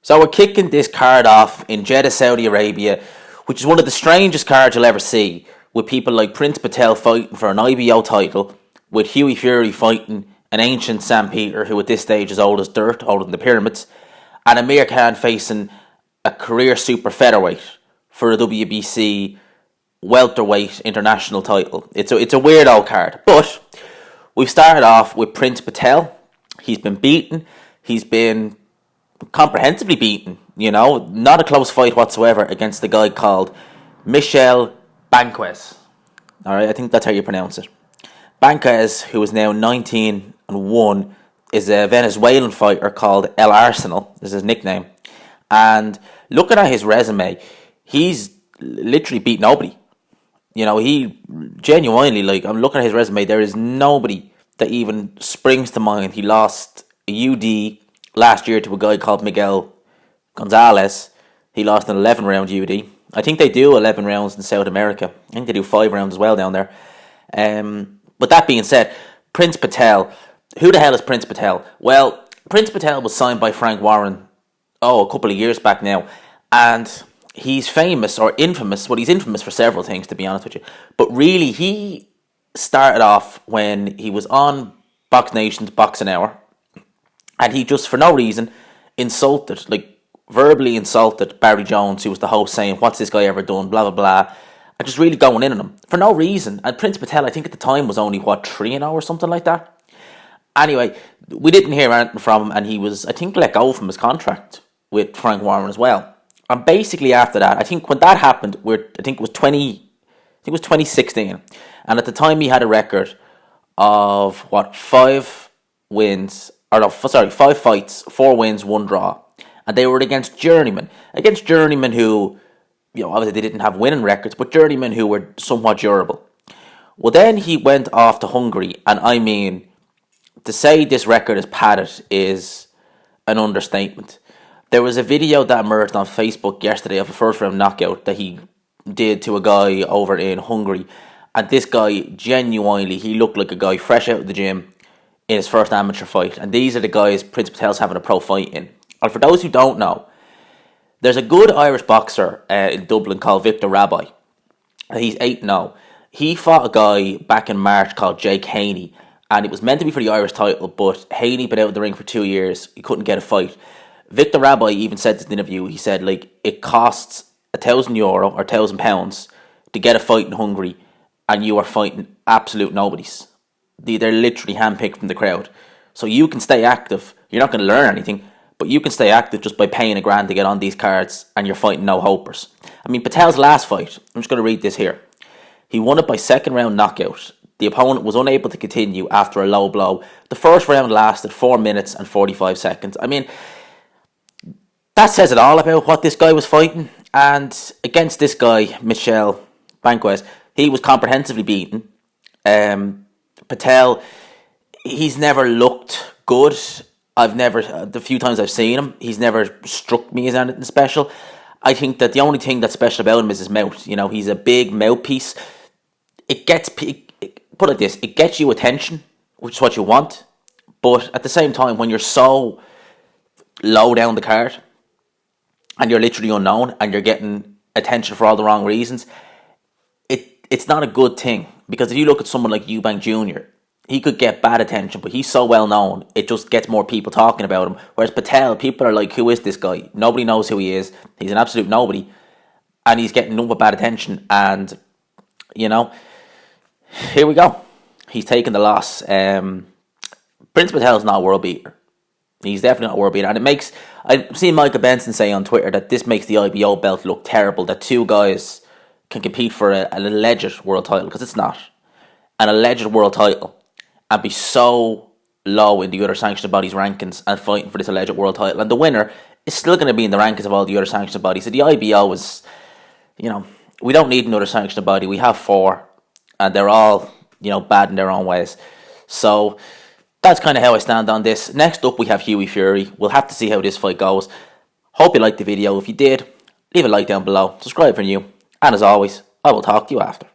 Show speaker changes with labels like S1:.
S1: So we're kicking this card off in Jeddah, Saudi Arabia, which is one of the strangest cards you'll ever see, with people like Prince Patel fighting for an IBO title, with Hughie Fury fighting an ancient Sam Peter, who at this stage is old as dirt, older than the pyramids, and Amir Khan facing a career super featherweight for a WBC welterweight international title. It's a weird old card, but we've started off with Prince Patel. He's been beaten. He's been comprehensively beaten, not a close fight whatsoever against the guy called Michell Banquez. Alright, I think that's how you pronounce it. Banquez, who is now 19-1, is a Venezuelan fighter called El Arsenal, is his nickname. And looking at his resume, he's literally beat nobody. He genuinely, I'm looking at his resume, there is nobody that even springs to mind. He lost a UD last year to a guy called Miguel Gonzalez. He lost an 11-round UD. I think they do 11 rounds in South America. I think they do 5 rounds as well down there. But that being said, Prince Patel. Who the hell is Prince Patel? Well, Prince Patel was signed by Frank Warren, a couple of years back now. And he's famous, or infamous. Well, he's infamous for several things, to be honest with you. But really, he started off when he was on Box Nation's Boxing Hour. And he just, for no reason, verbally insulted Barry Jones, who was the host, saying, "What's this guy ever done, blah, blah, blah." And just really going in on him, for no reason. And Prince Patel, I think at the time, was only, 3-0 or something like that? Anyway, we didn't hear anything from him, and he was, I think, let go from his contract with Frank Warren as well. And basically after that, I think when that happened, it was 2016. And at the time, he had a record of, 5 wins, 5 fights, 4 wins, 1 draw. And they were against journeymen who, obviously they didn't have winning records, but journeymen who were somewhat durable. Well, then he went off to Hungary, and I mean, to say this record is padded is an understatement. There was a video that emerged on Facebook yesterday of a first round knockout that he did to a guy over in Hungary. And this guy, genuinely, he looked like a guy fresh out of the gym in his first amateur fight. And these are the guys Prince Patel's having a pro fight in. And for those who don't know, there's a good Irish boxer in Dublin called Victor Rabbi. He's 8-0. He fought a guy back in March called Jake Haney. And it was meant to be for the Irish title, but Haney been out of the ring for 2 years. He couldn't get a fight. Victor Rabbi even said in the interview, he said, it costs €1,000 or £1,000 to get a fight in Hungary, and you are fighting absolute nobodies. They're literally handpicked from the crowd. So you can stay active. You're not going to learn anything, but you can stay active just by paying $1,000 to get on these cards, and you're fighting no-hopers. I mean, Patel's last fight, I'm just going to read this here. He won it by second round knockout. The opponent was unable to continue after a low blow. The first round lasted 4 minutes and 45 seconds. I mean, that says it all about what this guy was fighting. And against this guy, Michell Banquez, he was comprehensively beaten. Patel, he's never looked good. The few times I've seen him, he's never struck me as anything special. I think that the only thing that's special about him is his mouth. He's a big mouthpiece. Put it like this, it gets you attention, which is what you want. But at the same time, when you're so low down the card, and you're literally unknown, and you're getting attention for all the wrong reasons, it's not a good thing. Because if you look at someone like Eubank Jr., he could get bad attention, but he's so well known, it just gets more people talking about him. Whereas Patel, people are like, who is this guy? Nobody knows who he is. He's an absolute nobody. And he's getting nothing but bad attention. And, here we go. He's taking the loss. Prince Patel's not a world beater. He's definitely not a world beater. And I've seen Michael Benson say on Twitter that this makes the IBO belt look terrible, that 2 guys can compete for an alleged world title, because it's not. An alleged world title, and be so low in the other sanctioned bodies' rankings and fighting for this alleged world title. And the winner is still going to be in the rankings of all the other sanctioned bodies. So the IBO is, we don't need another sanctioned body. We have 4, and they're all, bad in their own ways. So that's kind of how I stand on this. Next up, we have Hughie Fury. We'll have to see how this fight goes. Hope you liked the video. If you did, leave a like down below. Subscribe for new. And as always, I will talk to you after.